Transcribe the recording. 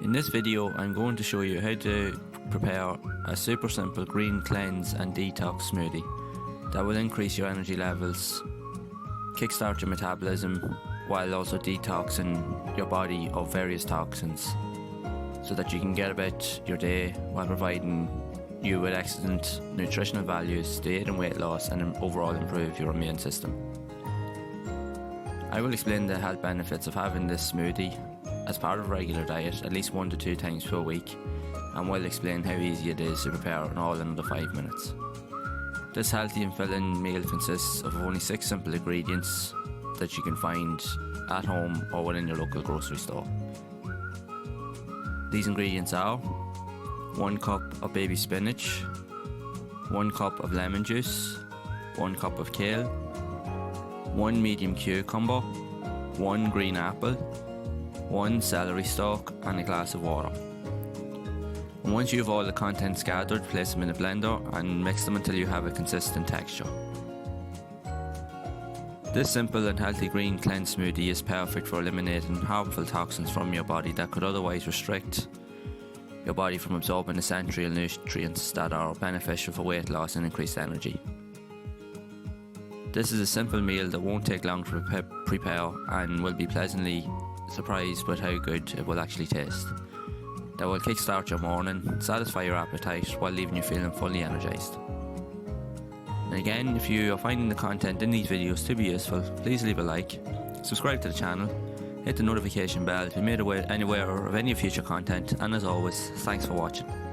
In this video, I'm going to show you how to prepare a super simple green cleanse and detox smoothie that will increase your energy levels, kickstart your metabolism, while also detoxing your body of various toxins so that you can get about your day while providing you with excellent nutritional values to aid in weight loss and overall improve your immune system. I will explain the health benefits of having this smoothie as part of a regular diet at least 1 to 2 times per week, and will explain how easy it is to prepare in all under 5 minutes. This healthy and filling meal consists of only 6 simple ingredients that you can find at home or within your local grocery store. These ingredients are 1 cup of baby spinach, 1 cup of lemon juice, 1 cup of kale, 1 medium cucumber, 1 green apple, 1 celery stalk and a glass of water. And once you have all the contents gathered, place them in a blender and mix them until you have a consistent texture. This simple and healthy green cleanse smoothie is perfect for eliminating harmful toxins from your body that could otherwise restrict your body from absorbing essential nutrients that are beneficial for weight loss and increased energy. This is a simple meal that won't take long to prepare and will be pleasantly surprised with how good it will actually taste. That will kickstart your morning, satisfy your appetite while leaving you feeling fully energized. And again, if you are finding the content in these videos to be useful, please leave a like, subscribe to the channel, hit the notification bell to be made aware of any future content, and as always, thanks for watching.